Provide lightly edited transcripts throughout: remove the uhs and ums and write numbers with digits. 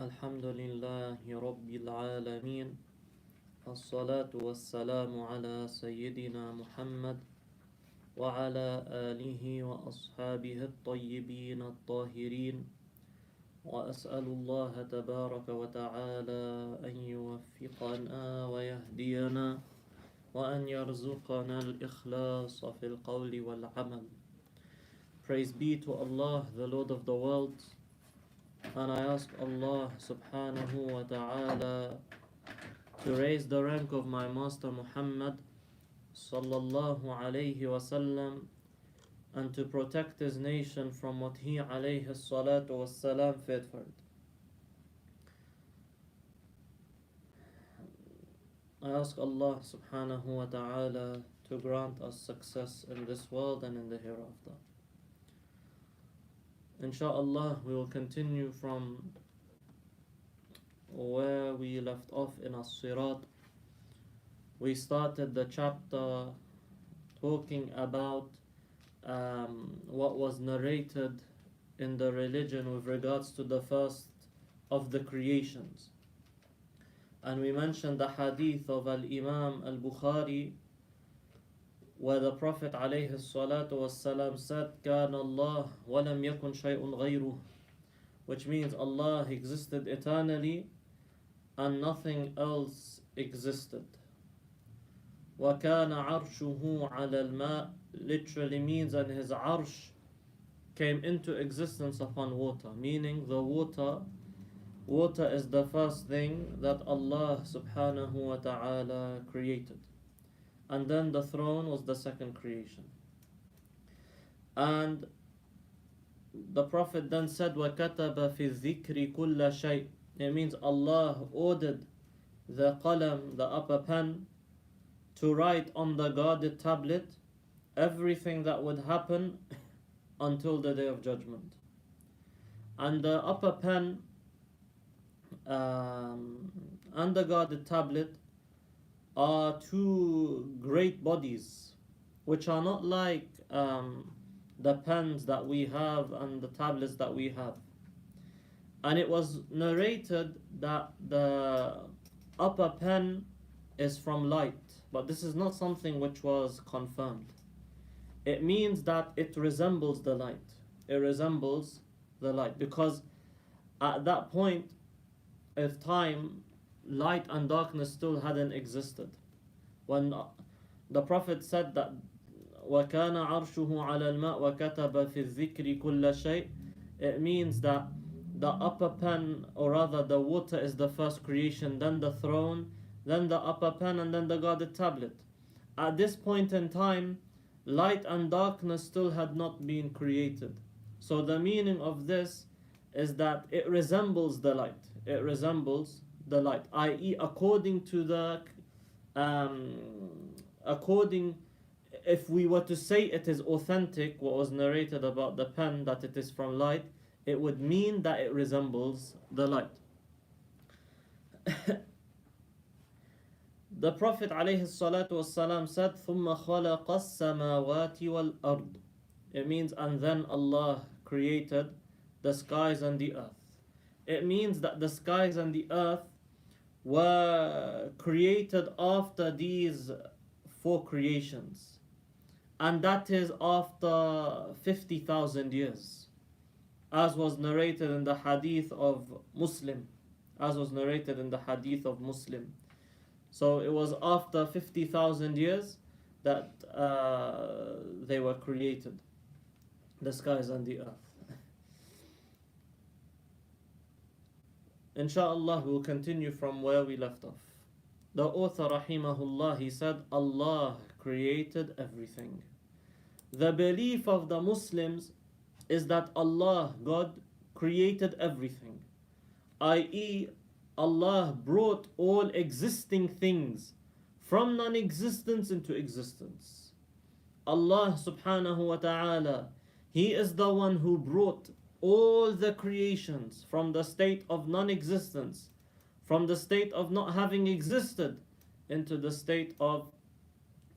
الحمد لله رب العالمين الصلاة والسلام على سيدنا محمد وعلى آله وأصحابه الطيبين الطاهرين وأسأل الله تبارك وتعالى أن يوفقنا ويهدينا وأن يرزقنا الإخلاص في القول والعمل. Praise be to Allah, the Lord of the worlds, and I ask Allah subhanahu wa ta'ala to raise the rank of my Master Muhammad sallallahu alayhi wasallam and to protect his nation from what he alayhi salatu wassalam feared. I ask Allah subhanahu wa ta'ala to grant us success in this world and in the hereafter. Insha'Allah, we will continue from where we left off in AS-SirāT. We started the chapter talking about what was narrated in the religion with regards to the first of the creations. And we mentioned the hadith of Al-Imam Al-Bukhari, where the Prophet عليه الصلاة والسلام said, كان الله ولم يكن شيء غيره, which means Allah existed eternally and nothing else existed. وكان عرشه على الماء literally means and his arsh came into existence upon water, meaning the water is the first thing that Allah subhanahu wa ta'ala created. And then the throne was the second creation. And the Prophet then said, وَكَتَبَ فِي الذِّكْرِ كُلَّ شَيْءٍ. It means Allah ordered the qalam, the upper pen, to write on the guarded tablet everything that would happen until the day of judgment. And the upper pen and the guarded tablet are two great bodies, which are not like the pens that we have and the tablets that we have. And it was narrated that the upper pen is from light, but this is not something which was confirmed. It means that it resembles the light. It resembles the light, because at that point of time, light and darkness still hadn't existed. When the Prophet said that وَكَانَ عَرْشُهُ عَلَى الْمَاءِ وَكَتَبَ فِي الذِّكْرِ كُلَّ شَيْءٍ, it means that the upper pen, or rather the water, is the first creation, then the throne, then the upper pen, and then the guarded tablet. At this point in time, light and darkness still had not been created. So the meaning of this is that it resembles the light. It resembles the light, i.e. according to the if we were to say it is authentic, what was narrated about the pen, that it is from light, it would mean that it resembles the light. The Prophet ﷺ said, ثُمَّ خَلَقَ السَّمَاوَاتِ وَالْأَرْضِ. It means, and then Allah created the skies and the earth. It means that the skies and the earth were created after these four creations, and that is after 50,000 years, as was narrated in the hadith of Muslim. So it was after 50,000 years that they were created, the skies and the earth. Insha'Allah, we will continue from where we left off. The author, rahimahullah, he said, Allah created everything. The belief of the Muslims is that Allah, God, created everything, i.e. Allah brought all existing things from non-existence into existence. Allah subhanahu wa ta'ala, He is the one who brought all the creations from the state of non-existence, from the state of not having existed, into the state of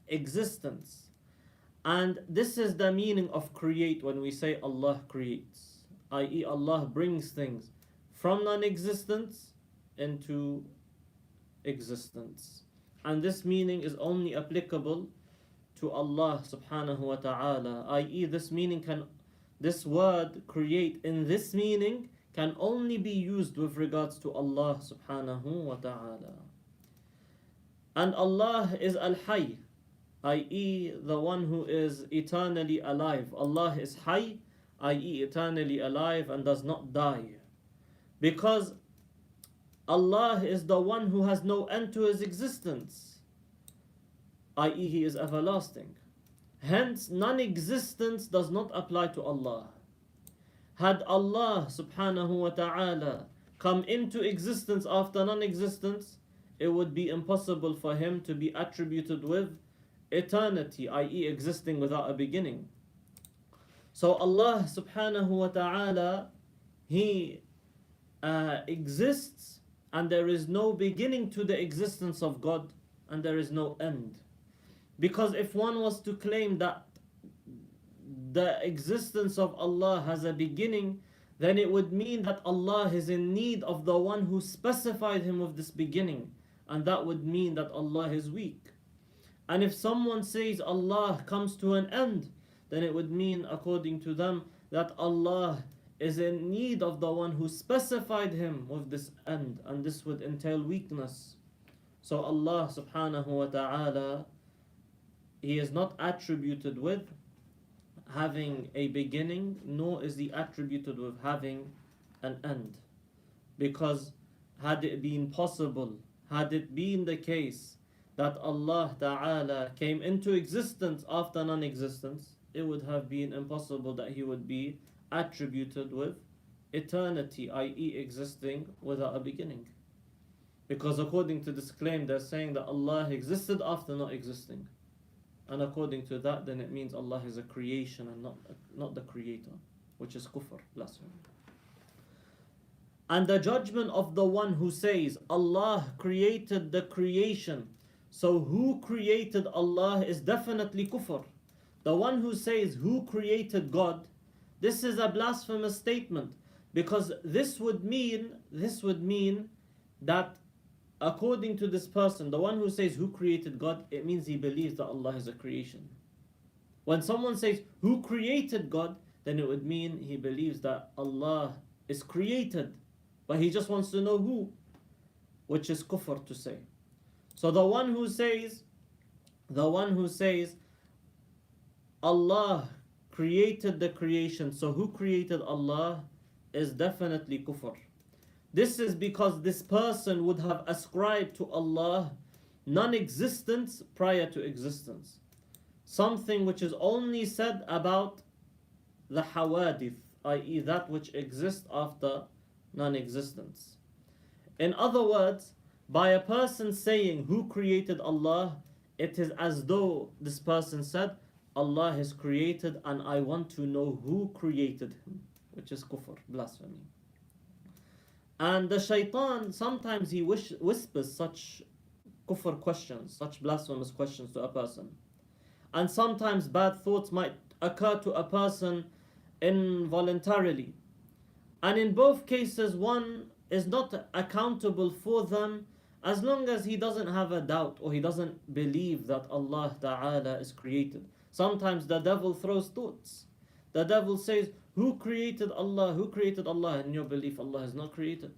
existence. And this is the meaning of create when we say Allah creates, i.e. Allah brings things from non-existence into existence. And this meaning is only applicable to Allah subhanahu wa ta'ala, i.e. this word create in this meaning can only be used with regards to Allah subhanahu wa ta'ala. And Allah is Al-Hayy, i.e. the one who is eternally alive. Allah is Hayy, i.e. eternally alive and does not die. Because Allah is the one who has no end to his existence, i.e. he is everlasting. Hence, non-existence does not apply to Allah. Had Allah subhanahu wa ta'ala come into existence after non-existence, it would be impossible for him to be attributed with eternity, i.e. existing without a beginning. So Allah subhanahu wa ta'ala, he exists, and there is no beginning to the existence of God, and there is no end. Because if one was to claim that the existence of Allah has a beginning, then it would mean that Allah is in need of the one who specified him with this beginning, and that would mean that Allah is weak. And if someone says Allah comes to an end, then it would mean, according to them, that Allah is in need of the one who specified him with this end, and this would entail weakness. So Allah subhanahu wa ta'ala, he is not attributed with having a beginning, nor is he attributed with having an end. Because had it been possible, had it been the case that Allah Ta'ala came into existence after non-existence, it would have been impossible that he would be attributed with eternity, i.e. existing without a beginning. Because according to this claim, they're saying that Allah existed after not existing. And according to that, then it means Allah is a creation and not the creator, which is kufr, blasphemy. And the judgment of the one who says Allah created the creation, so who created Allah is definitely kufr. The one who says who created God, this is a blasphemous statement, because this would mean that according to this person, the one who says who created God, it means he believes that Allah is a creation. When someone says who created God, then it would mean he believes that Allah is created, but he just wants to know who, which is kufr to say. So the one who says Allah created the creation, so who created Allah, is definitely kufr. This is because this person would have ascribed to Allah non-existence prior to existence. Something which is only said about the hawadith, i.e. that which exists after non-existence. In other words, by a person saying who created Allah, it is as though this person said, Allah is created and I want to know who created him, which is kufr, blasphemy. And the shaitan, sometimes he whispers such kufr questions, such blasphemous questions to a person. And sometimes bad thoughts might occur to a person involuntarily. And in both cases, one is not accountable for them as long as he doesn't have a doubt or he doesn't believe that Allah Ta'ala is created. Sometimes the devil throws thoughts. The devil says, who created Allah? Who created Allah? In your belief, Allah is not created.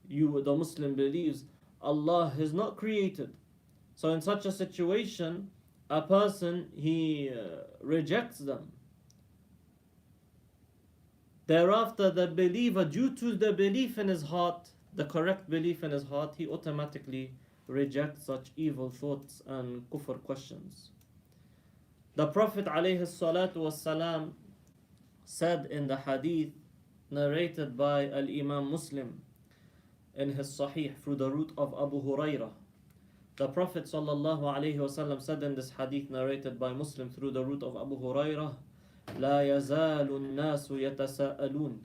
You, the Muslim, believes Allah is not created. So in such a situation, a person, he rejects them. Thereafter, the believer, due to the belief in his heart, the correct belief in his heart, he automatically rejects such evil thoughts and kufr questions. The Prophet ﷺ said in the hadith narrated by Al-Imam Muslim in his Sahih through the route of Abu Hurairah. The Prophet ﷺ said in this hadith narrated by Muslim through the route of Abu Hurairah, لا يزال الناس يتساءلون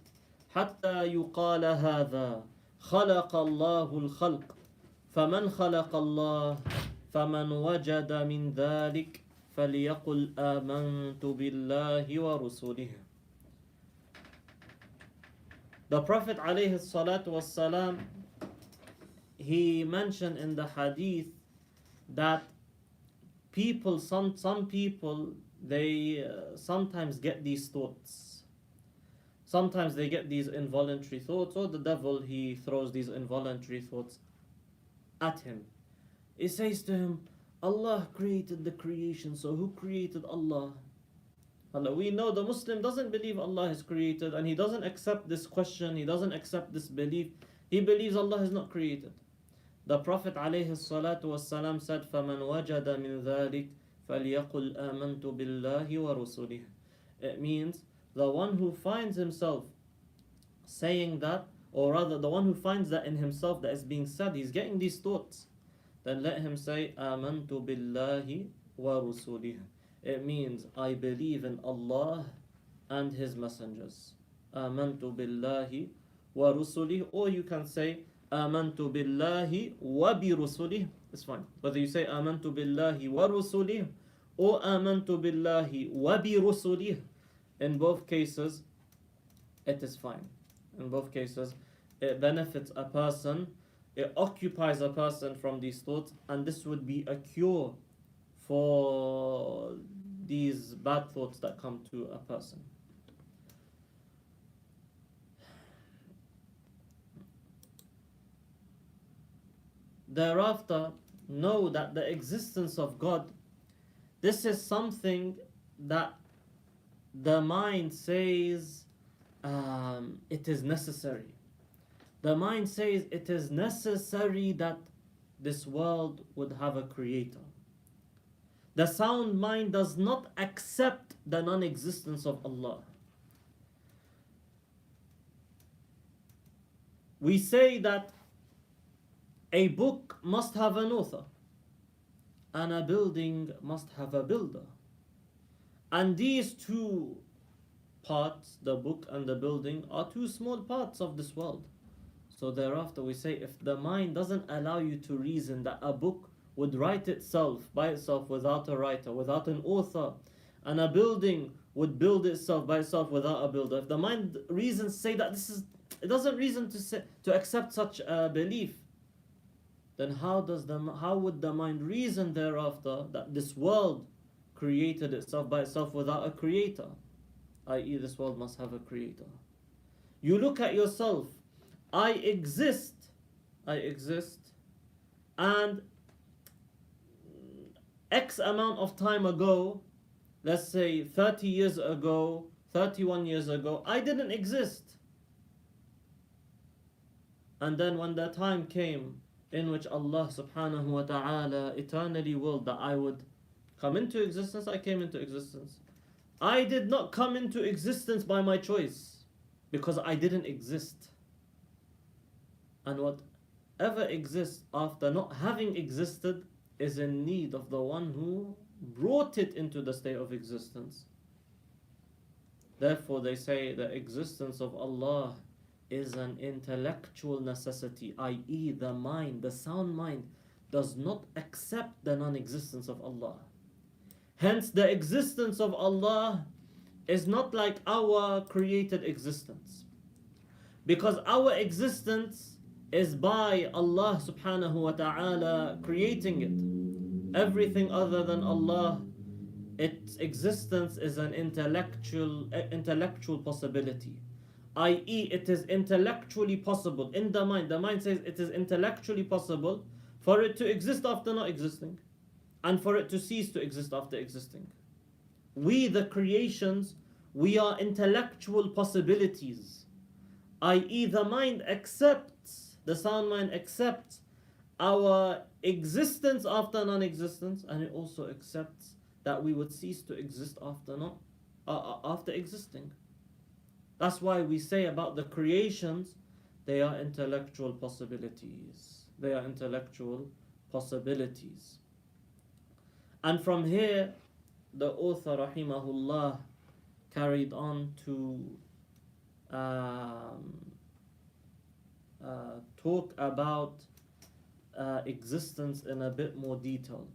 حتى يقال هذا خلق الله الخلق فمن خلق الله فمن وجد من ذلك فليقل آمنت بالله ورسله. The Prophet ﷺ, he mentioned in the hadith that some people, they sometimes get these thoughts. Sometimes they get these involuntary thoughts, or the devil, he throws these involuntary thoughts at him. He says to him, Allah created the creation, so who created Allah? Allah, we know the Muslim doesn't believe Allah is created, and he doesn't accept this question, he doesn't accept this belief. He believes Allah is not created. The Prophet ﷺ said, فَمَنْ وَجَدَ مِنْ ذَلِكَ فَلْيَقُلْ آمَنْتُ بِاللَّهِ وَرُسُلِهِ. It means the one who finds himself saying that, or rather the one who finds that in himself that is being said, he's getting these thoughts, then let him say, آمَنْتُ بِاللَّهِ وَرُسُلِهِ. It means I believe in Allah and His messengers. آمَنْتُ بِاللَّهِ وَرُسُلِهِ. Or you can say آمَنْتُ بِاللَّهِ وَبِرُسُلِهِ. It's fine. Whether you say آمَنْتُ بِاللَّهِ وَرُسُلِهِ or آمَنْتُ بِاللَّهِ وَبِرُسُلِهِ, in both cases it is fine. In both cases it benefits a person, it occupies a person from these thoughts, and this would be a cure for these bad thoughts that come to a person. Thereafter, know that the existence of God, this is something that the mind says it is necessary. The mind says it is necessary that this world would have a creator. The sound mind does not accept the non-existence of Allah. We say that a book must have an author, and a building must have a builder. And these two parts, the book and the building, are two small parts of this world. So thereafter we say, if the mind doesn't allow you to reason that a book would write itself by itself without a writer, without an author, and a building would build itself by itself without a builder, if the mind reasons say that it doesn't reason to accept such a belief, then how would the mind reason thereafter that this world created itself by itself without a creator? I.e., this world must have a creator. You look at yourself, I exist, and X amount of time ago, let's say 30 years ago, 31 years ago, I didn't exist. And then when the time came in which Allah subhanahu wa ta'ala eternally willed that I would come into existence, I came into existence. I did not come into existence by my choice, because I didn't exist. And whatever exists after not having existed is in need of the one who brought it into the state of existence. Therefore they say the existence of Allah is an intellectual necessity, i.e. the mind, the sound mind, does not accept the non-existence of Allah. Hence the existence of Allah is not like our created existence, because our existence is by Allah subhanahu wa ta'ala creating it. Everything other than Allah, its existence is an intellectual possibility, i.e. it is intellectually possible in the mind. The mind says it is intellectually possible for it to exist after not existing, and for it to cease to exist after existing. We, the creations, we are intellectual possibilities, i.e. the mind accepts, the sound mind accepts our existence after non-existence, and it also accepts that we would cease to exist after existing. That's why we say about the creations, they are intellectual possibilities. They are intellectual possibilities. And from here, the author rahimahullah carried on to talk about existence in a bit more detail.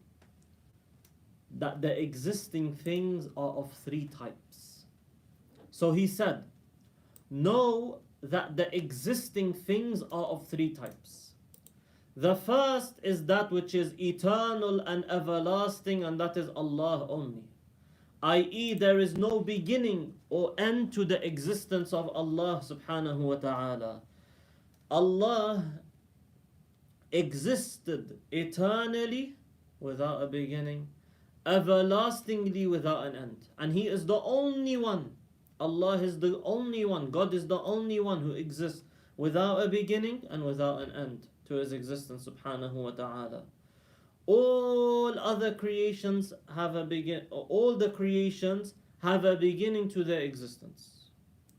That the existing things are of three types. So he said, know that the existing things are of three types. The first is that which is eternal and everlasting, and that is Allah only. I.e., there is no beginning or end to the existence of Allah subhanahu wa ta'ala. Allah existed eternally without a beginning, everlastingly without an end. And He is the only one. Allah is the only one. God is the only one who exists without a beginning and without an end to His existence subhanahu wa ta'ala. All other creations have a all the creations have a beginning to their existence.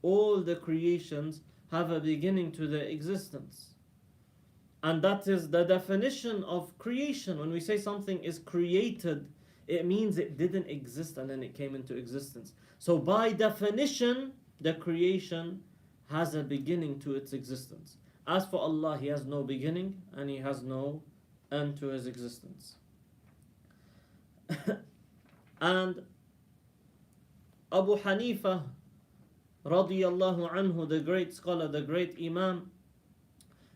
All the creations have a beginning to their existence. And that is the definition of creation. When we say something is created, it means it didn't exist and then it came into existence. So by definition, the creation has a beginning to its existence. As for Allah, He has no beginning and He has no end to His existence. And Abu Hanifa radiyallahu anhu, the great scholar, the great Imam,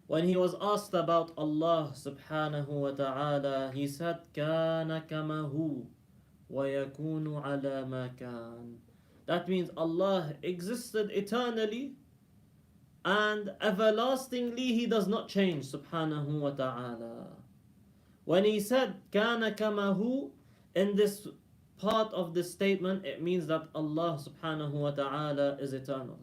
when he was asked about Allah subhanahu wa ta'ala, he said, كَانَ كَمَا هُوَ وَيَكُونُ عَلَى مَا كَانَ. That means Allah existed eternally and everlastingly He does not change subhanahu wa ta'ala. When he said كَانَ كَمَا هُوَ, in this part of this statement, it means that Allah subhanahu wa ta'ala is eternal.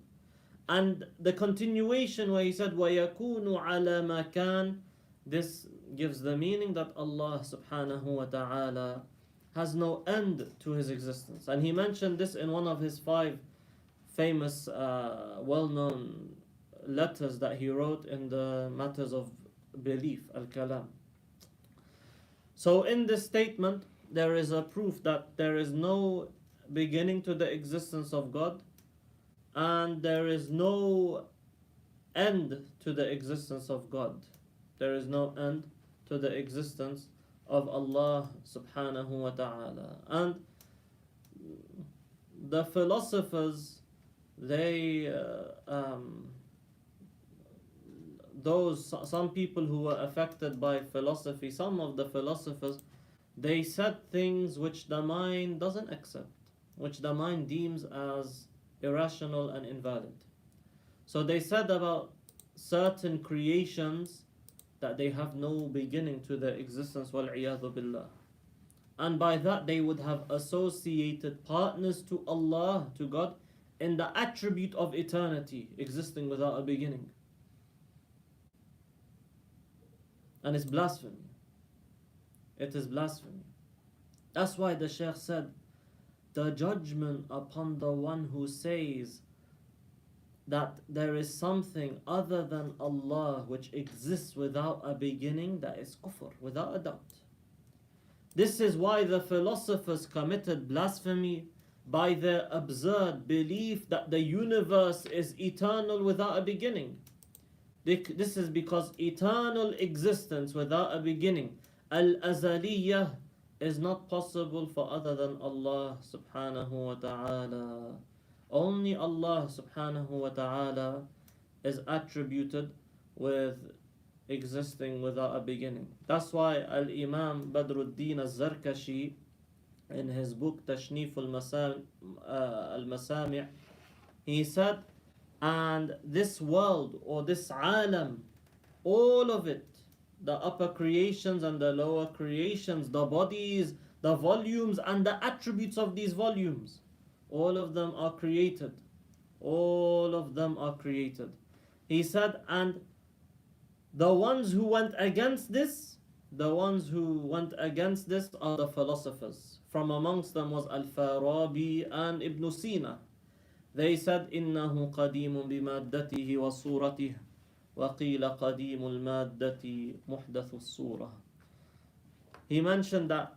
And the continuation where he said وَيَكُونُ عَلَى مَا كَانَ, this gives the meaning that Allah subhanahu wa ta'ala has no end to His existence. And he mentioned this in one of his 5 famous well-known letters that he wrote in the matters of belief, Al-Kalam. So in this statement, there is a proof that there is no beginning to the existence of God, and there is no end to the existence of God. There is no end to the existence of Allah subhanahu wa ta'ala. And the philosophers, they some people who were affected by philosophy, some of the philosophers, they said things which the mind doesn't accept, which the mind deems as irrational and invalid. So they said about certain creations that they have no beginning to their existence, wal-'iyadhu billah. And by that they would have associated partners to Allah, to God, in the attribute of eternity, existing without a beginning. And it's blasphemy. It is blasphemy. That's why the Shaykh said, the judgment upon the one who says that there is something other than Allah which exists without a beginning, that is kufr, without a doubt. This is why the philosophers committed blasphemy by their absurd belief that the universe is eternal without a beginning. This is because eternal existence without a beginning, al-azaliyah, is not possible for other than Allah subhanahu wa ta'ala. Only Allah subhanahu wa ta'ala is attributed with existing without a beginning. That's why Al-Imam Badruddin Al-Zarkashi, in his book Tashnif Al-Masami', he said, and this world or this alam, all of it, the upper creations and the lower creations, the bodies, the volumes and the attributes of these volumes, all of them are created. All of them are created. He said, and the ones who went against this, are the philosophers. From amongst them was Al-Farabi and Ibn Sina. They said, إِنَّهُ قَدِيمٌ بِمَادَّتِهِ وَصُورَتِهِ وَقِيلَ قَدِيمُ الْمَادَّةِ مُحْدَثُ الصُّورَةِ. He mentioned that,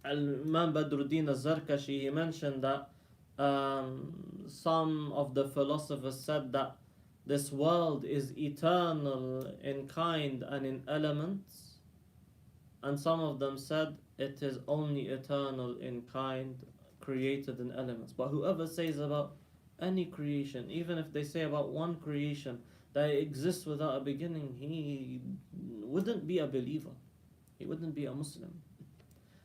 Imam Badruddin al-Zarkashi, he mentioned that some of the philosophers said that this world is eternal in kind and in elements, and some of them said it is only eternal in kind, created in elements. But whoever says about any creation, even if they say about one creation that it exists without a beginning, he wouldn't be a believer. He wouldn't be a Muslim.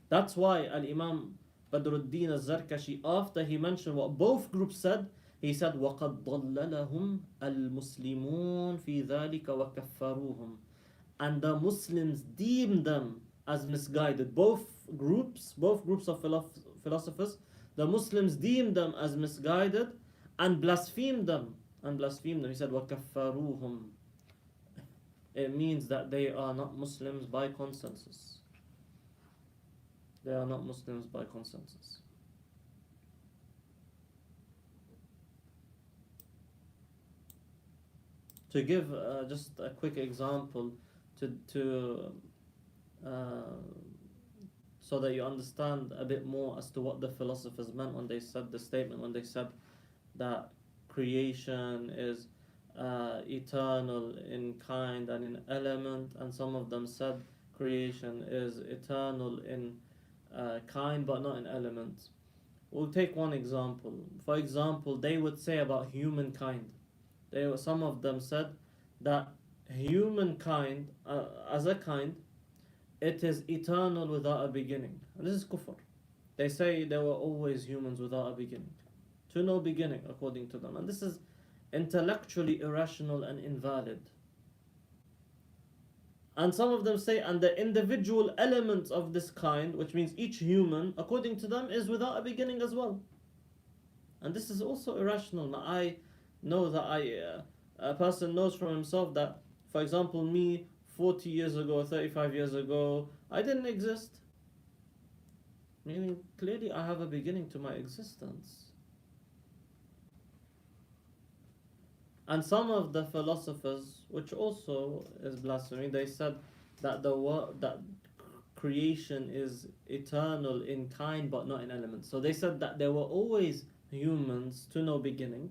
That's why Al-Imam Badruddin al-Zarkashi, after he mentioned what both groups said, he said, وَقَدْ ضَلَّلَهُمْ الْمُسْلِمُونَ فِي ذَلِكَ وَكَفَّرُوهُم. And the Muslims deemed them as misguided. Both groups of philosophers, the Muslims deemed them as misguided and blasphemed them. He said, وَكَفَّرُوهُم. It means that they are not Muslims by consensus. They are not Muslims by consensus. To give just a quick example so that you understand a bit more as to what the philosophers meant when they said the statement, when they said that creation is eternal in kind and in element, and some of them said creation is eternal in kind but not in element. We'll take one example. For example, they would say about humankind. Some of them said that humankind, as a kind, it is eternal without a beginning. And this is kufr. They say there were always humans without a beginning. To no beginning, according to them. And this is intellectually irrational and invalid. And some of them say, and the individual elements of this kind, which means each human, according to them, is without a beginning as well. And this is also irrational. Now, I know that a person knows from himself that, for example, me, 40 years ago, 35 years ago, I didn't exist. Meaning, clearly I have a beginning to my existence. And some of the philosophers, which also is blasphemy, they said that that creation is eternal in kind but not in element. So they said that there were always humans to no beginning.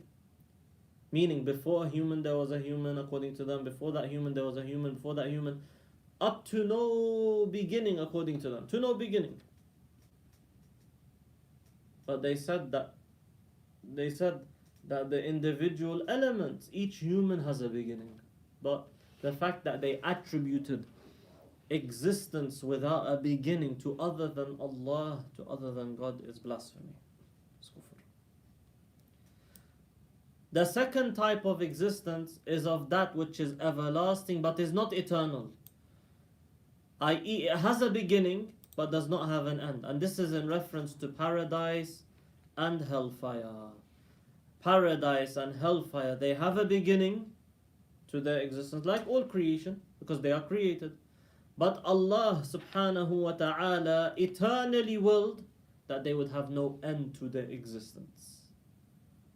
Meaning, before a human there was a human, according to them. Before that human there was a human. Before that human, up to no beginning, according to them. To no beginning. But they said that the individual elements, each human has a beginning. But the fact that they attributed existence without a beginning to other than Allah, to other than God, is blasphemy. It's kufr. The second type of existence is of that which is everlasting but is not eternal. I.e., it has a beginning but does not have an end. And this is in reference to paradise and hellfire. Paradise and hellfire, they have a beginning to their existence, like all creation, because they are created. But Allah subhanahu wa ta'ala eternally willed that they would have no end to their existence.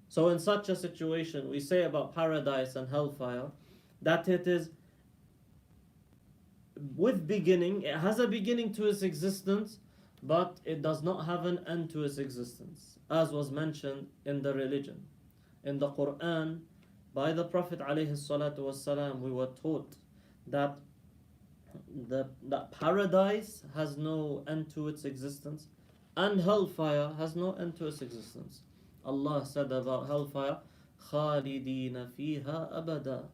So in such a situation, we say about paradise and hellfire that it is with beginning, it has a beginning to its existence, but it does not have an end to its existence, as was mentioned in the religion. In the Quran, by the Prophet ﷺ, we were taught that that paradise has no end to its existence and hellfire has no end to its existence. Allah said about hellfire, خَالِدِينَ فِيهَا أَبَدًا.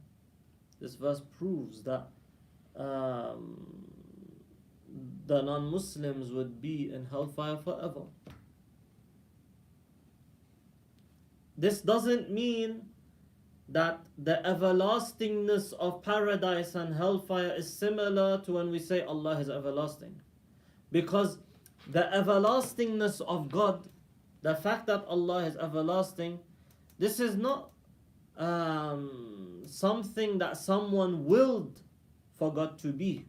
This verse proves that the non-Muslims would be in hellfire forever. This doesn't mean that the everlastingness of paradise and hellfire is similar to when we say Allah is everlasting. Because the everlastingness of God, the fact that Allah is everlasting, this is not something that someone willed for God to be.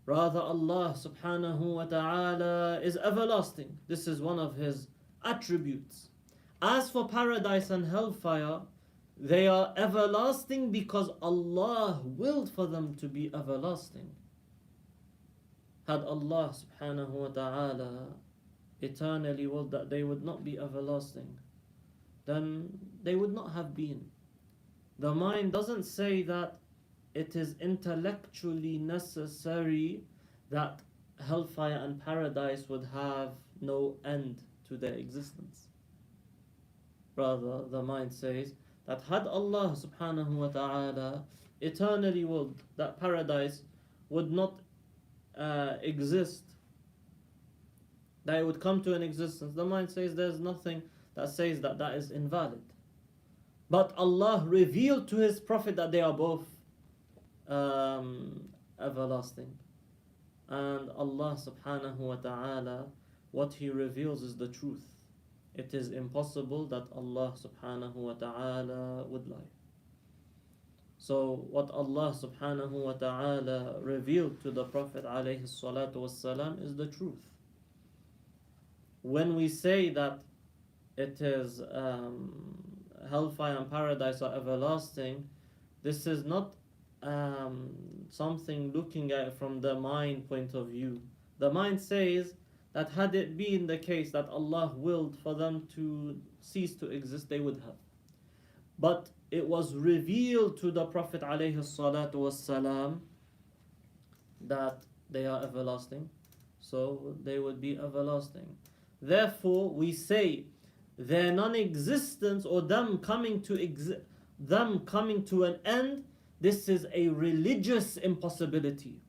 Rather, Allah subhanahu wa ta'ala is everlasting. This is one of His attributes. As for paradise and hellfire, they are everlasting because Allah willed for them to be everlasting. Had Allah subhanahu wa ta'ala eternally willed that they would not be everlasting, then they would not have been. The mind doesn't say that it is intellectually necessary that hellfire and paradise would have no end to their existence. brother, the mind says that had Allah subhanahu wa ta'ala eternally willed that paradise would not exist, that it would come to an existence, the mind says there's nothing that says that that is invalid. But Allah revealed to His Prophet that they are both everlasting. And Allah subhanahu wa ta'ala, what He reveals is the truth. It is impossible that Allah subhanahu wa ta'ala would lie. So what Allah subhanahu wa ta'ala revealed to the Prophet alayhi salatu wassalam is the truth. When we say that it is hellfire and paradise are everlasting, this is not something looking at it from the mind point of view. The mind says that had it been the case that Allah willed for them to cease to exist, they would have. But it was revealed to the Prophet alayhi salatu wassalam that they are everlasting, so they would be everlasting. Therefore, we say their non-existence or them coming to an end, this is a religious impossibility.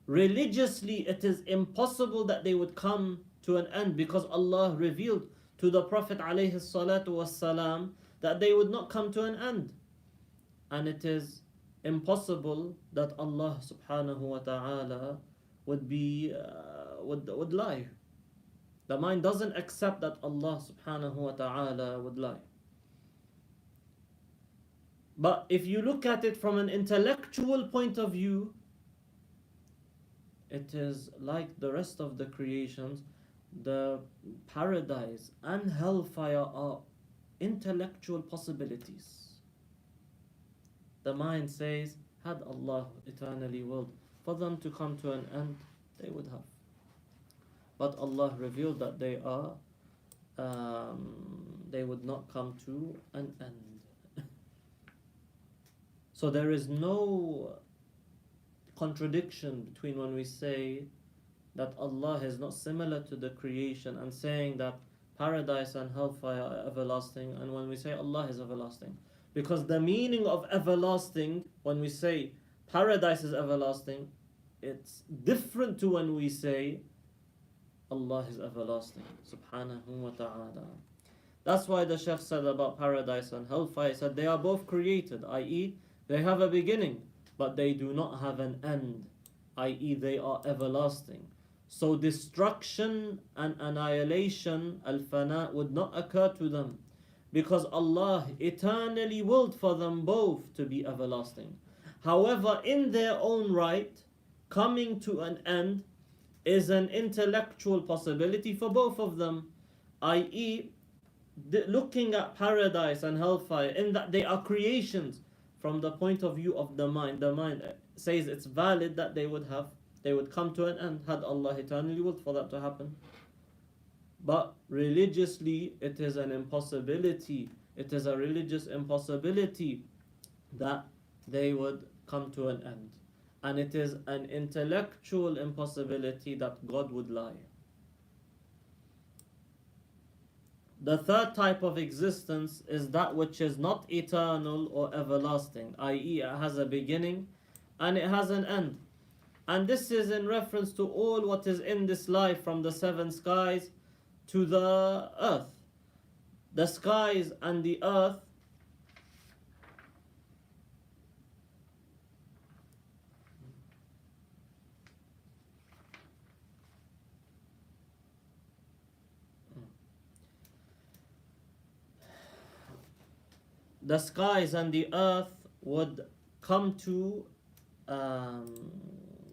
Religiously, it is impossible that they would come to an end, because Allah revealed to the Prophet alayhi salatu wassalam that they would not come to an end. And it is impossible that Allah subhanahu wa ta'ala would lie. The mind doesn't accept that Allah subhanahu wa ta'ala would lie. But if you look at it from an intellectual point of view, it is like the rest of the creations. The paradise and hellfire are intellectual possibilities. The mind says, had Allah eternally willed for them to come to an end, they would have. But Allah revealed that they would not come to an end. So there is no contradiction between when we say that Allah is not similar to the creation and saying that paradise and hellfire are everlasting, and when we say Allah is everlasting. Because the meaning of everlasting, when we say paradise is everlasting, it's different to when we say Allah is everlasting, subhanahu wa ta'ala. That's why the Shaykh said about paradise and hellfire, he said they are both created, i.e. they have a beginning, but they do not have an end, i.e. they are everlasting. So destruction and annihilation, al-fana, would not occur to them, because Allah eternally willed for them both to be everlasting. However, in their own right, coming to an end is an intellectual possibility for both of them, i.e. looking at paradise and hellfire in that they are creations from the point of view of the mind. The mind says it's valid that they would come to an end had Allah eternally willed for that to happen. But religiously, it is an impossibility. It is a religious impossibility that they would come to an end. And it is an intellectual impossibility that God would lie. The third type of existence is that which is not eternal or everlasting, i.e. it has a beginning and it has an end. And this is in reference to all what is in this life, from the seven skies to the earth. The skies and the earth would come to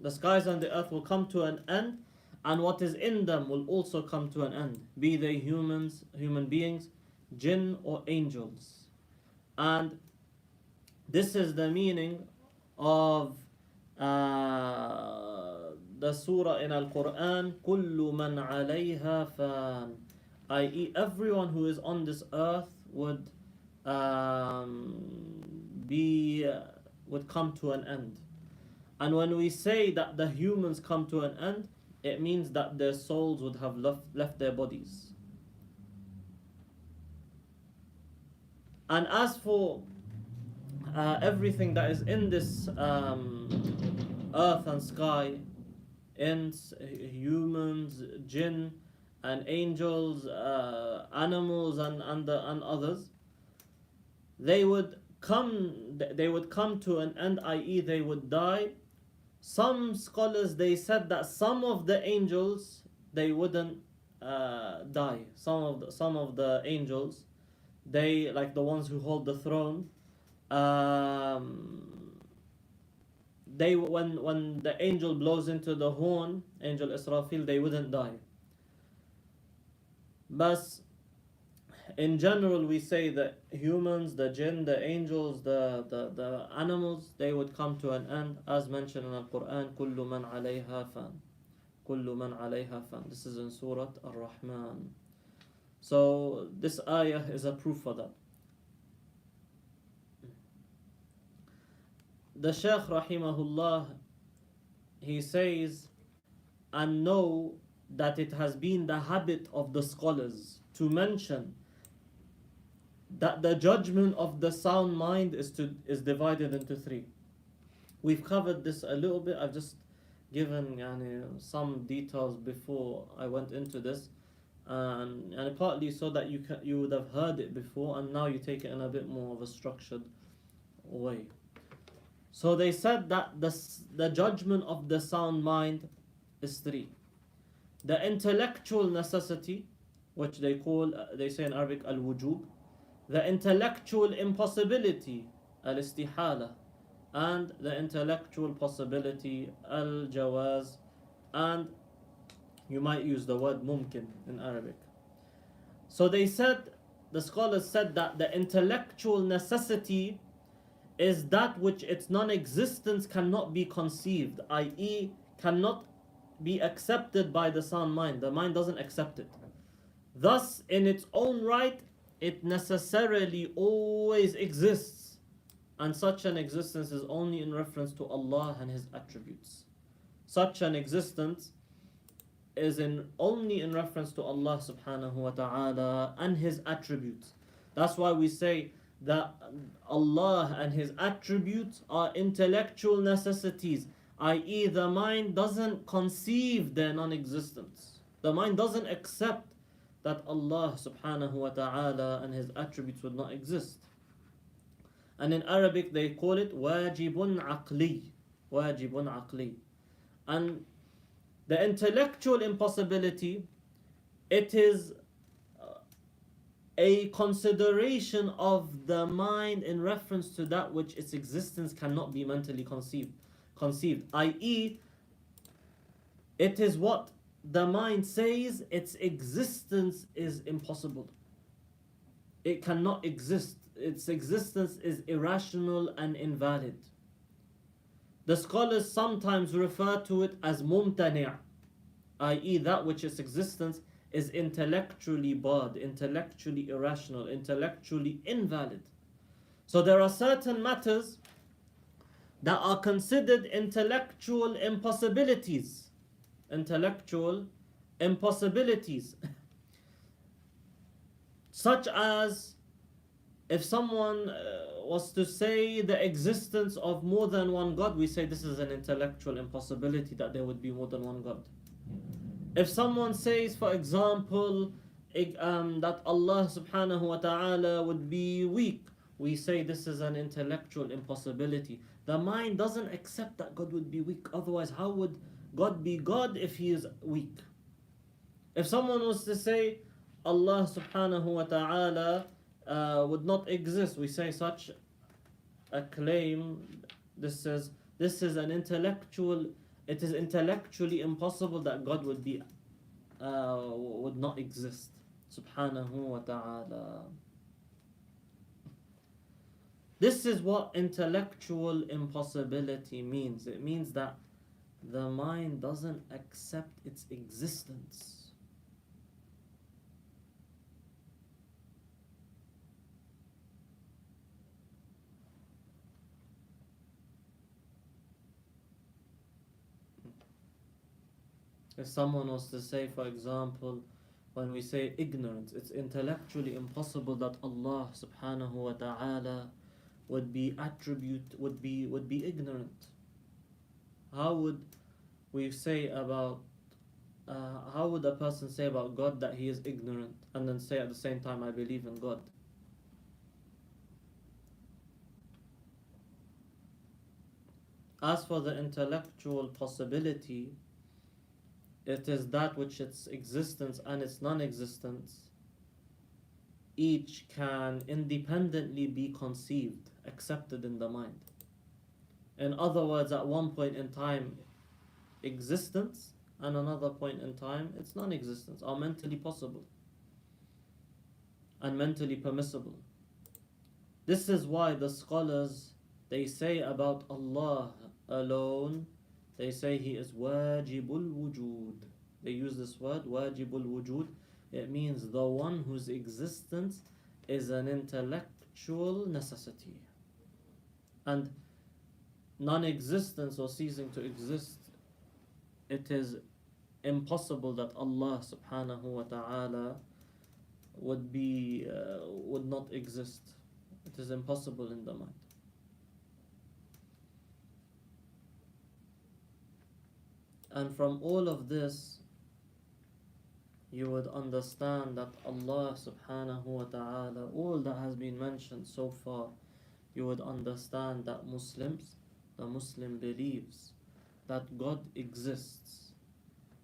the skies and the earth will come to an end, and what is in them will also come to an end, be they human beings, jinn or angels. And this is the meaning of the surah in Al-Quran, كُلُّ مَنْ عَلَيْهَا فَانٍ, i.e. everyone who is on this earth would come to an end. And when we say that the humans come to an end, it means that their souls would have left their bodies. And as for everything that is in this earth and sky, ants, humans, jinn, and angels, animals, and others, they would come to an end, i.e., they would die. Some scholars, they said that some of the angels, they wouldn't die. Some of the angels, they, like the ones who hold the throne, they, when the angel blows into the horn, angel Israfil, they wouldn't die. But in general, we say that humans, the jinn, the angels, the animals, they would come to an end, as mentioned in the Quran. كل من عليها فان. كل من عليها فان. This is in Surah Ar-Rahman. So this ayah is a proof for that. The Shaykh rahimahullah, he says, and know that it has been the habit of the scholars to mention that the judgment of the sound mind is divided into three. We've covered this a little bit. I've just given some details before I went into this, and partly so that you would have heard it before, and now you take it in a bit more of a structured way. So they said that the judgment of the sound mind is three: the intellectual necessity, which they say in Arabic al-wujub; the intellectual impossibility, al-istihala; and the intellectual possibility, al-jawaz. And you might use the word mumkin in Arabic. So they said, the scholars said, that the intellectual necessity is that which its non-existence cannot be conceived, i.e., cannot be accepted by the sound mind. The mind doesn't accept it. Thus, in its own right, it necessarily always exists, and such an existence is only in reference to Allah and His attributes. Such an existence is only in reference to Allah subhanahu wa ta'ala and His attributes. That's why we say that Allah and His attributes are intellectual necessities, i.e., the mind doesn't conceive their non-existence. The mind doesn't accept that Allah subhanahu wa ta'ala and His attributes would not exist. And in Arabic they call it wajibun aqli. Wajibun aqli. And the intellectual impossibility, it is a consideration of the mind in reference to that which its existence cannot be mentally conceived, i.e., it is what the mind says its existence is impossible. It cannot exist. Its existence is irrational and invalid. The scholars sometimes refer to it as mumtani', i.e., that which its existence is intellectually barred, intellectually irrational, intellectually invalid. So there are certain matters that are considered intellectual impossibilities. Intellectual impossibilities. Such as if someone was to say the existence of more than one God, we say this is an intellectual impossibility, that there would be more than one God. If someone says, for example, that Allah subhanahu wa ta'ala would be weak, we say this is an intellectual impossibility. The mind doesn't accept that God would be weak. Otherwise, how would God be God if He is weak? If someone was to say Allah subhanahu wa ta'ala would not exist, we say such a claim, this is an intellectual, it is intellectually impossible that God would not exist, subhanahu wa ta'ala. This is what intellectual impossibility means. It means that the mind doesn't accept its existence. If someone was to say, for example, when we say ignorance, it's intellectually impossible that Allah subhanahu wa ta'ala would be ignorant. How would we say about how would a person say about God that he is ignorant and then say at the same time, I believe in God? As for the intellectual possibility, it is that which its existence and its non-existence each can independently be conceived, accepted in the mind. In other words, at one point in time, existence, and another point in time, its non-existence are mentally possible and mentally permissible. This is why the scholars, they say about Allah alone, they say He is wajibul wujud. They use this word, wajibul wujud. It means the one whose existence is an intellectual necessity. And non-existence or ceasing to exist, it is impossible that Allah subhanahu wa ta'ala would not exist. It is impossible in the mind. And from all of this, you would understand that Allah subhanahu wa ta'ala, all that has been mentioned so far, you would understand that the Muslim believes that God exists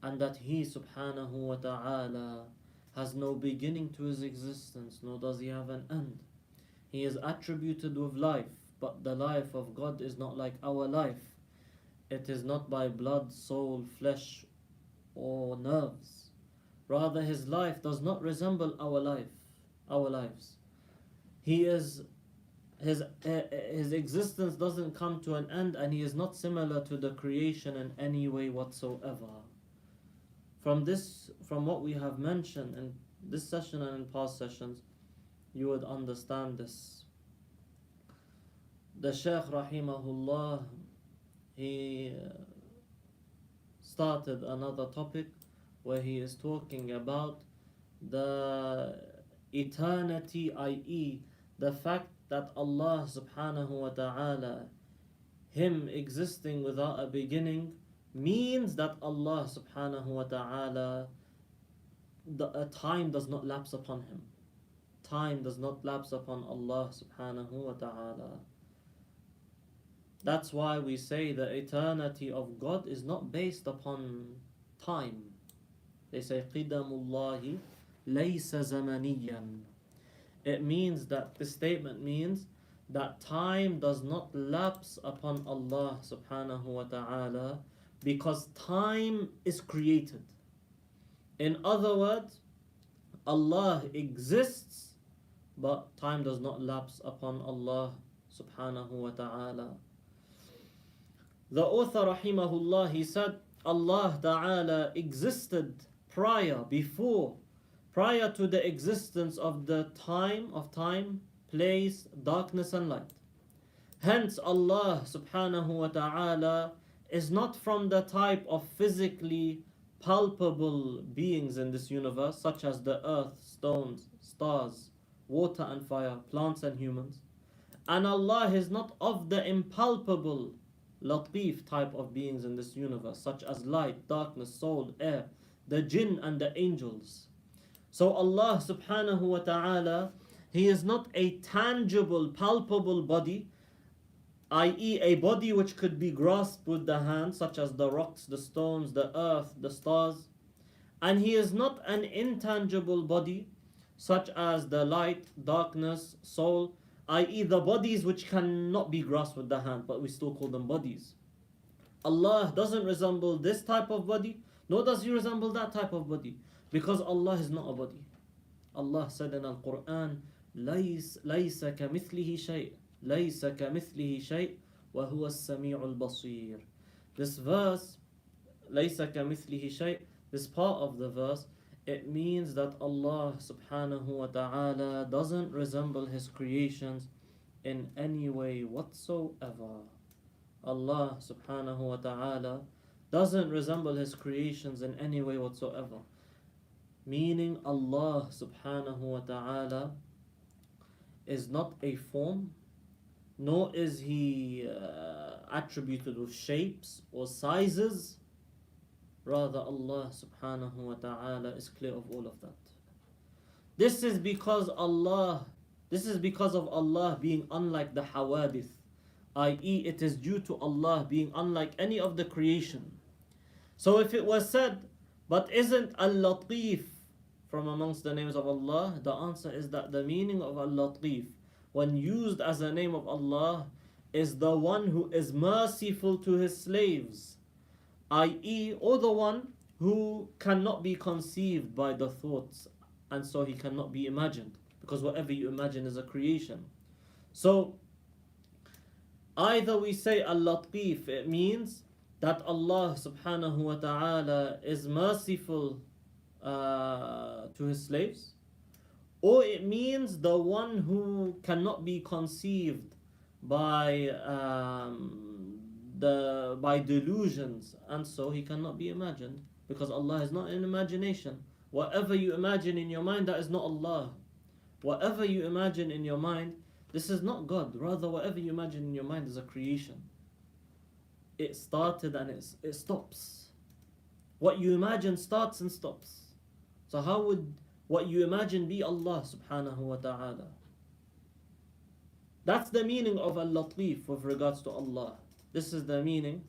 and that He subhanahu wa ta'ala has no beginning to His existence, nor does He have an end. He is attributed with life, but the life of God is not like our life. It is not by blood, soul, flesh, or nerves. Rather, His life does not resemble our lives. His existence doesn't come to an end, and He is not similar to the creation in any way whatsoever. From what we have mentioned in this session and in past sessions, you would understand this. The Shaykh rahimahullah, he started another topic where he is talking about the eternity, i.e. the fact that Allah subhanahu wa ta'ala, Him existing without a beginning, means that Allah subhanahu wa ta'ala, time does not lapse upon Him. Time does not lapse upon Allah subhanahu wa ta'ala. That's why we say the eternity of God is not based upon time. They say qidamullahi laysa zamaniyan. It means that, this statement means that time does not lapse upon Allah subhanahu wa ta'ala because time is created. In other words, Allah exists, but time does not lapse upon Allah subhanahu wa ta'ala. The author rahimahullah, he said Allah ta'ala existed prior to the existence of the time, place, darkness and light. Hence Allah subhanahu wa ta'ala is not from the type of physically palpable beings in this universe, such as the earth, stones, stars, water and fire, plants and humans. And Allah is not of the impalpable, latif type of beings in this universe, such as light, darkness, soul, air, the jinn and the angels. So Allah subhanahu wa ta'ala, He is not a tangible, palpable body, i.e. a body which could be grasped with the hand, such as the rocks, the stones, the earth, the stars. And He is not an intangible body, such as the light, darkness, soul, i.e. the bodies which cannot be grasped with the hand, but we still call them bodies. Allah doesn't resemble this type of body, nor does He resemble that type of body, because Allah is not a body. Allah said in Al-Quran, لَيْسَ كَمِثْلِهِ شَيْءٍ لَيْسَ كَمِثْلِهِ شَيْءٍ وَهُوَ السَّمِيعُ الْبَصِيرُ. This verse, لَيْسَ كَمِثْلِهِ شَيْءٍ, this part of the verse, it means that Allah subhanahu wa ta'ala doesn't resemble His creations in any way whatsoever. Allah subhanahu wa ta'ala doesn't resemble His creations in any way whatsoever. meaning Allah subhanahu wa ta'ala is not a form, nor is He attributed with shapes or sizes. Rather, Allah subhanahu wa ta'ala is clear of all of that. This is because of Allah being unlike the hawadith, i.e., it is due to Allah being unlike any of the creation. So if it was said, but isn't Al-Latif from amongst the names of Allah? The answer is that the meaning of Al-Latif, when used as a name of Allah, is the one who is merciful to his slaves, i.e., or the one who cannot be conceived by the thoughts, and so he cannot be imagined, because whatever you imagine is a creation. So either we say Al-Latif, it means that Allah subhanahu wa ta'ala is merciful to his slaves, or it means the one who cannot be conceived by delusions, and so he cannot be imagined, because Allah is not an imagination. Whatever you imagine in your mind, that is not Allah. Whatever you imagine in your mind, this is not God. Rather, whatever you imagine in your mind is a creation. It started and it stops. What you imagine starts and stops. So how would what you imagine be Allah subhanahu wa ta'ala? That's the meaning of Al-Latif with regards to Allah. This is the meaning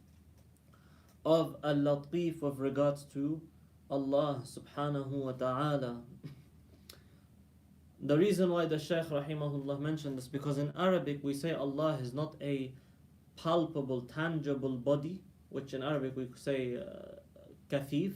of Al-Latif with regards to Allah subhanahu wa ta'ala. The reason why the Shaykh rahimahullah mentioned this, because in Arabic we say Allah is not a palpable, tangible body, which in Arabic we say kathif,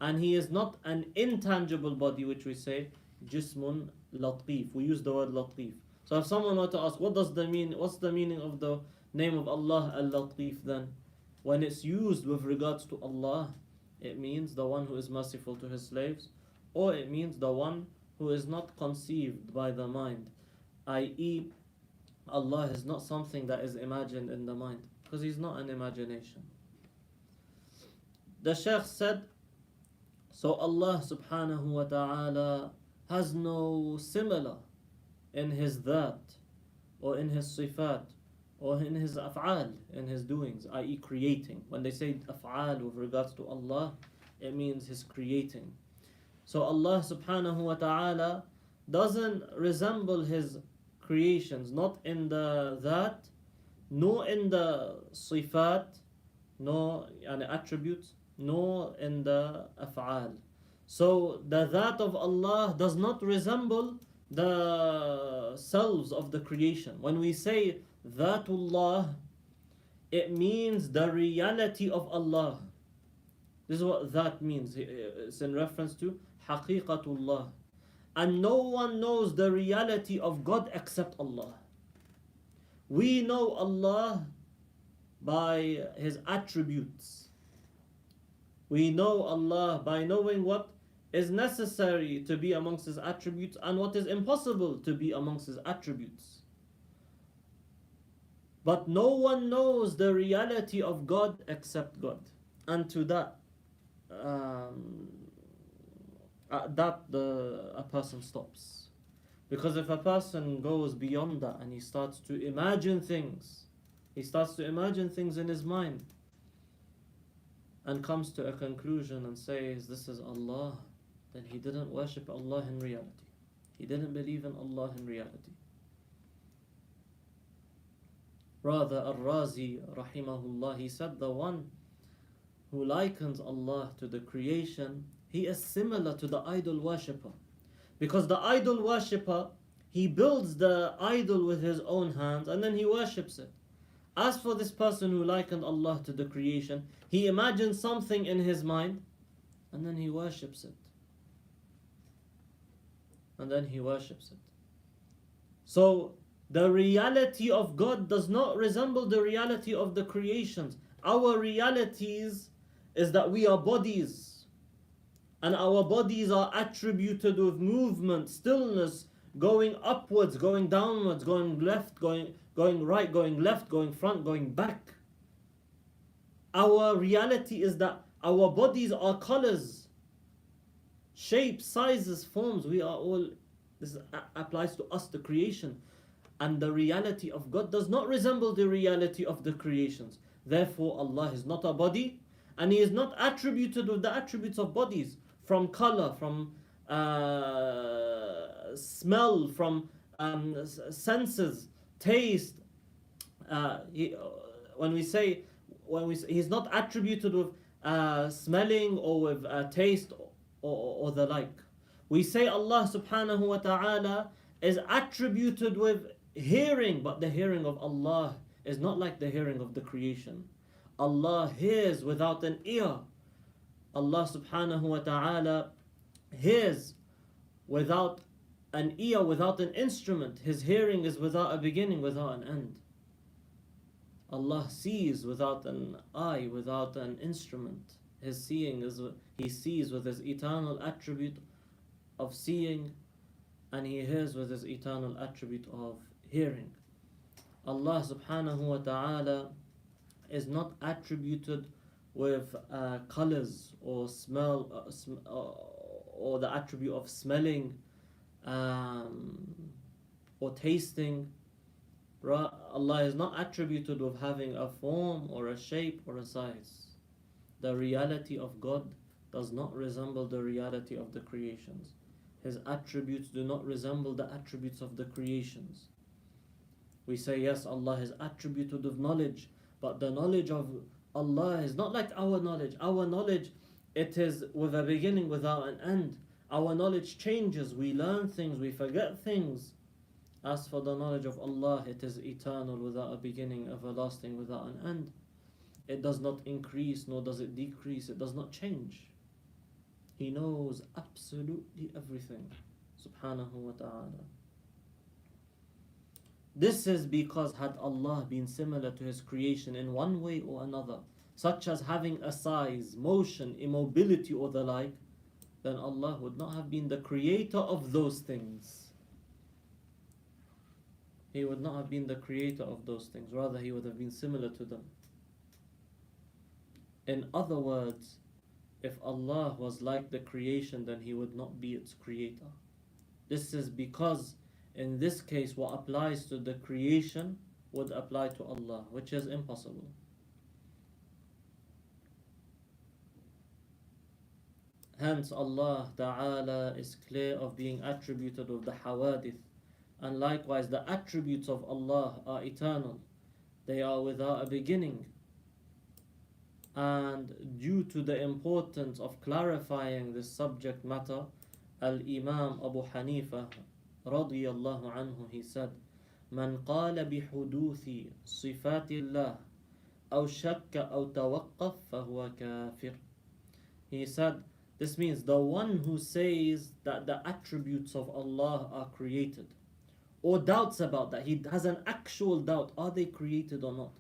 and He is not an intangible body, which we say jismun latif. We use the word latif. So if someone were to ask, what's the meaning of the name of Allah Al-Latif, then when it's used with regards to Allah, it means the one who is merciful to his slaves, or it means the one who is not conceived by the mind, i.e., Allah is not something that is imagined in the mind, because He's not an imagination. The Shaykh said, so Allah subhanahu wa ta'ala has no similar in His dhat, or in His sifat, or in His af'al, in His doings, i.e. creating. When they say af'al with regards to Allah, it means His creating. So Allah subhanahu wa ta'ala doesn't resemble His creations, not in the dhat, nor in the sifat, nor attributes, nor in the af'al. So the dhat of Allah does not resemble the selves of the creation. When we say Dhatullah, it means the reality of Allah. This is what that means. It's in reference to Haqiqatullah. And no one knows the reality of God except Allah. We know Allah by His attributes. We know Allah by knowing what is necessary to be amongst His attributes and what is impossible to be amongst His attributes. But no one knows the reality of God except God. And to that, a person stops. Because if a person goes beyond that and he starts to imagine things, in his mind, and comes to a conclusion and says, this is Allah, then he didn't worship Allah in reality. He didn't believe in Allah in reality. Rather, Al-Razi rahimahullah, he said the one who likens Allah to the creation, he is similar to the idol worshipper. Because the idol worshipper, he builds the idol with his own hands and then he worships it. As for this person who likened Allah to the creation, he imagines something in his mind and then he worships it. So the reality of God does not resemble the reality of the creations. Our realities is that we are bodies, and our bodies are attributed with movement, stillness, going upwards, going downwards, going left, going right, going left, going front, going back. Our reality is that our bodies are colors, shapes, sizes, forms. We are all, this applies to us, the creation. And the reality of God does not resemble the reality of the creations. Therefore, Allah is not a body, and He is not attributed with the attributes of bodies, from color, from smell, from senses, taste. He, when we say, He's not attributed with smelling or with taste or the like. We say Allah subhanahu wa ta'ala is attributed with hearing, but the hearing of Allah is not like the hearing of the creation. Allah hears without an ear. Allah subhanahu wa ta'ala hears without an ear, without an instrument. His hearing is without a beginning, without an end. Allah sees without an eye, without an instrument. His seeing is, He sees with His eternal attribute of seeing, and He hears with His eternal attribute of hearing. Allah subhanahu wa ta'ala is not attributed with colors or smell, or the attribute of smelling or tasting. Allah is not attributed with having a form or a shape or a size. The reality of God does not resemble the reality of the creations. His attributes do not resemble the attributes of the creations. We say, yes, Allah is attributed with knowledge, but the knowledge of Allah is not like our knowledge. Our knowledge, it is with a beginning, without an end. Our knowledge changes. We learn things, we forget things. As for the knowledge of Allah, it is eternal, without a beginning, everlasting, without an end. It does not increase, nor does it decrease. It does not change. He knows absolutely everything, subhanahu wa ta'ala. This is because had Allah been similar to His creation in one way or another, such as having a size, motion, immobility or the like, then Allah would not have been the creator of those things. He would not have been the creator of those things. Rather, He would have been similar to them. In other words, if Allah was like the creation, then He would not be its creator. This is because in this case what applies to the creation would apply to Allah, which is impossible. Hence Allah Ta'ala is clear of being attributed with the hawadith. And likewise the attributes of Allah are eternal. They are without a beginning. And due to the importance of clarifying this subject matter, Al-Imam Abu Hanifa radiyallahu anhu, he said, من قال بحدوث صفات الله أو شك أو توقف فهو كافر. He said, this means the one who says that the attributes of Allah are created, or doubts about that, he has an actual doubt, are they created or not?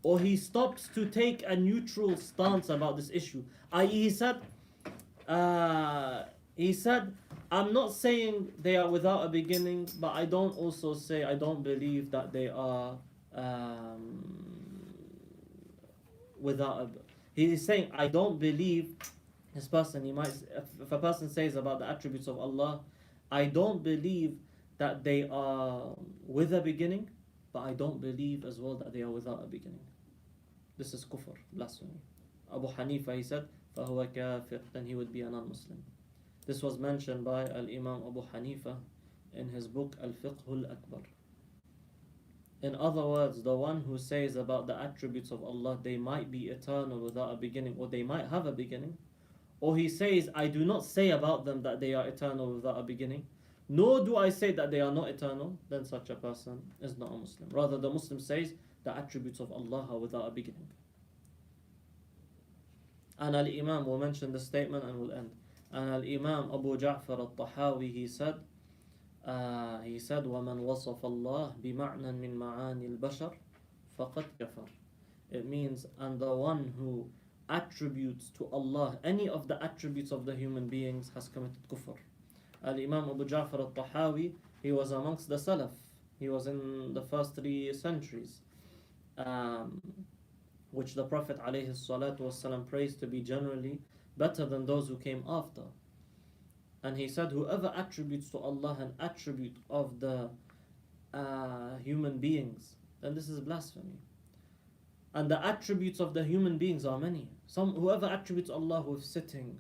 Or he stops to take a neutral stance about this issue. I.e., he said, I'm not saying they are without a beginning, but I don't also say I don't believe that they are without a... He is saying, I don't believe this person, he might, if a person says about the attributes of Allah, I don't believe that they are with a beginning, but I don't believe as well that they are without a beginning. This is kufr, blasphemy. Abu Hanifa, he said, فَهُوَ كَافِرٌ, then he would be a non-Muslim. This was mentioned by Al-Imam Abu Hanifa in his book Al-Fiqh Al-Akbar. In other words, the one who says about the attributes of Allah, they might be eternal without a beginning, or they might have a beginning, or he says, I do not say about them that they are eternal without a beginning, nor do I say that they are not eternal, then such a person is not a Muslim. Rather, the Muslim says the attributes of Allah are without a beginning. And Al-Imam will mention the statement and will end. And Al-Imam Abu Ja'far Al-Tahawi, he said, وَمَنْ وَصَفَ اللَّهِ بِمَعْنًا مِنْ مَعَانِ الْبَشَرِ فَقَدْ كَفَرْ. It means, and the one who attributes to Allah any of the attributes of the human beings has committed kufr. Al-Imam Abu Ja'far Al-Tahawi, he was amongst the Salaf. He was in the first 3 centuries, which the Prophet ﷺ praised to be generally better than those who came after. And he said, whoever attributes to Allah an attribute of the human beings, then this is blasphemy. And the attributes of the human beings are many. Whoever attributes Allah with sitting,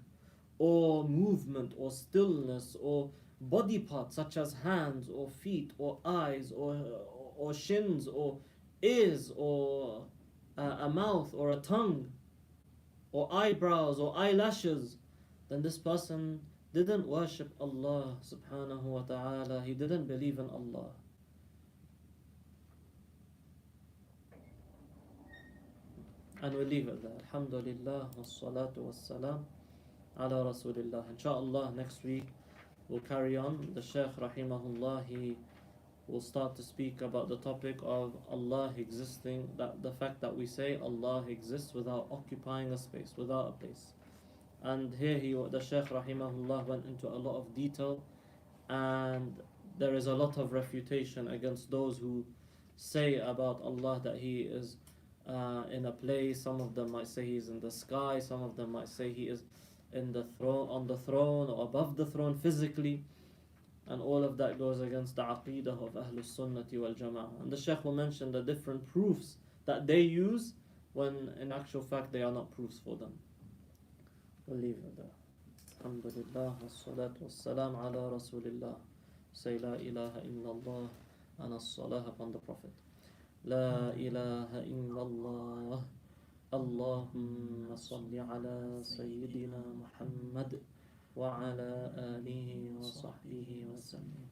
or movement, or stillness, or body parts such as hands, or feet, or eyes, or shins, or ears, or a mouth, or a tongue, or eyebrows, or eyelashes, then this person didn't worship Allah subhanahu wa ta'ala. He didn't believe in Allah. And we leave it there. Alhamdulillah, wassalatu wassalam ala rasulillah. Inshallah, next week we'll carry on. The Shaykh rahimahullah, he will start to speak about the topic of Allah existing, that the fact that we say Allah exists without occupying a space, without a place. And here the Shaykh rahimahullah went into a lot of detail, and there is a lot of refutation against those who say about Allah that He is in a place. Some of them might say He is in the sky, some of them might say He is in the throne, on the throne, or above the throne physically. And all of that goes against the aqeedah of Ahlul Sunnati wal Jama'ah. And the Shaykh will mention the different proofs that they use when in actual fact they are not proofs for them. We'll leave it there. Alhamdulillah, wassalatu wassalam ala rasulillah. Say la ilaha illallah and as-salah upon the Prophet. La ilaha illallah. Allahumma salli ala Sayyidina Muhammad wa ala alihi wa sahbihi wa sallam.